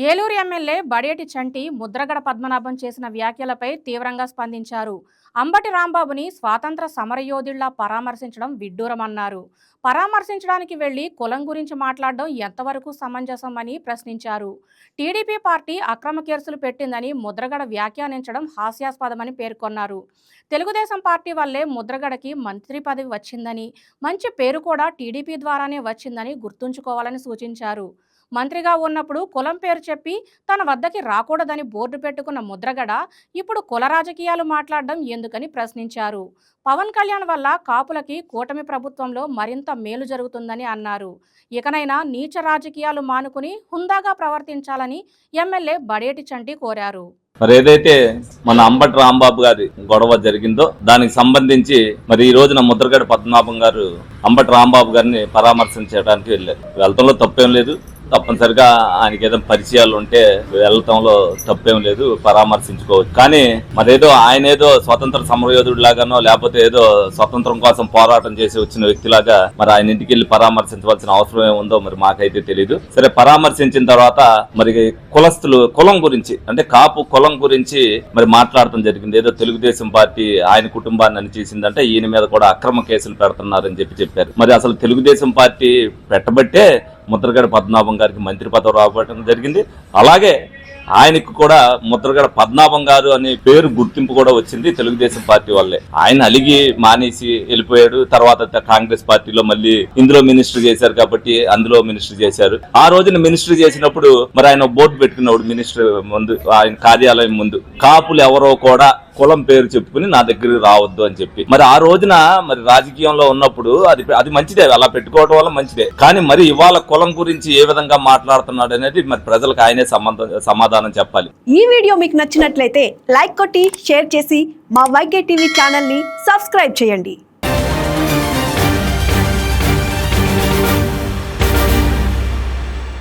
Eluru MLA Badeti చంటి ముద్రగడ పద్మనాభం చేసిన వ్యాఖ్యలపై తీవ్రంగా స్పందించారు. అంబటి రాంబాబుని స్వాతంత్ర సమరయోధుల్లా పరామర్శించడం విడ్డూరమన్నారు. పరామర్శించడానికి వెళ్లి కులం గురించి మాట్లాడడం ఎంతవరకు సమంజసం అని ప్రశ్నించారు. టీడీపీ పార్టీ అక్రమ కేసులు పెట్టిందని ముద్రగడ వ్యాఖ్యానించడం హాస్యాస్పదమని పేర్కొన్నారు. తెలుగుదేశం పార్టీ వల్లే ముద్రగడకి మంత్రి పదవి వచ్చిందని, మంచి పేరు కూడా టీడీపీ ద్వారానే వచ్చిందని గుర్తుంచుకోవాలని సూచించారు. మంత్రిగా ఉన్నప్పుడు కులం పేరు చెప్పి తన వద్దకి రాకూడదని బోర్డు పెట్టుకున్న ముద్రగడ ఇప్పుడు కుల రాజకీయాలు మాట్లాడడం ఎందుకని ప్రశ్నించారు. పవన్ కళ్యాణ్ వల్ల కాపులకి కూటమి ప్రభుత్వంలో మరింత మేలు జరుగుతుందని అన్నారు. ఇకనైనా నీచ రాజకీయాలు మానుకుని హుందాగా ప్రవర్తించాలని ఎమ్మెల్యే బడేటి చంటి కోరారు. మరి ఏదైతే మన అంబటి రాంబాబు గారి గొడవ జరిగిందో దానికి సంబంధించి మరి ఈ రోజున ముద్రగడ పద్మనాభం గారు అంబటి రాంబాబు గారిని పరామర్శించడానికి వెళ్ళారు. వెళ్తంలో తప్పేం లేదు. తప్పనిసరిగా ఆయనకి ఏదో పరిచయాలు ఉంటే వెళ్ళటంలో తప్పేం లేదు, పరామర్శించుకోవచ్చు. కానీ మరేదో ఆయన ఏదో స్వతంత్ర సమరయోధుడు లాగానో లేకపోతే ఏదో స్వతంత్రం కోసం పోరాటం చేసి వచ్చిన వ్యక్తిలాగా మరి ఆయన ఇంటికి వెళ్ళి పరామర్శించవలసిన అవసరం ఏముందో మరి మాకైతే తెలియదు. సరే, పరామర్శించిన తర్వాత మరి కులస్తులు కులం గురించి అంటే కాపు కులం గురించి మరి మాట్లాడటం జరిగింది. ఏదో తెలుగుదేశం పార్టీ ఆయన కుటుంబాన్ని అని చేసిందంటే ఈయన మీద కూడా అక్రమ కేసులు పెడుతున్నారని చెప్పారు. మరి అసలు తెలుగుదేశం పార్టీ పెట్టబట్టే ముద్రగడ పద్మనాభం గారికి మంత్రి పదవి రావడం జరిగింది. అలాగే ఆయనకు కూడా ముద్రగడ పద్మనాభం గారు అనే పేరు గుర్తింపు కూడా వచ్చింది తెలుగుదేశం పార్టీ వల్లే. ఆయన అలిగి మానేసి వెళ్ళిపోయాడు. తర్వాత కాంగ్రెస్ పార్టీలో మళ్ళీ ఇందులో మినిస్టర్ చేశారు కాబట్టి అందులో మినిస్టర్ చేశారు. ఆ రోజున మినిస్టర్ చేసినప్పుడు మరి ఆయన బోర్డు పెట్టుకున్నాడు మినిస్టర్ ముందు, ఆయన కార్యాలయం ముందు, కాపులు ఎవరో కూడా కులం పేరు చెప్పుకుని నా దగ్గరికి రావద్దు అని చెప్పి. మరి ఆ రోజున మరి రాజకీయంలో ఉన్నప్పుడు అది మంచిదే, అలా పెట్టుకోవడం వల్ల మంచిదే. కానీ మరి ఇవాళ కులం గురించి ఏ విధంగా మాట్లాడుతున్నాడు అనేది మరి ప్రజలకు ఆయనే సమాధానం చెప్పాలి. ఈ వీడియో మీకు నచ్చినట్లయితే లైక్ కొట్టి షేర్ చేసి మా వైకే టీవీ ఛానల్ ని సబ్స్క్రైబ్ చేయండి.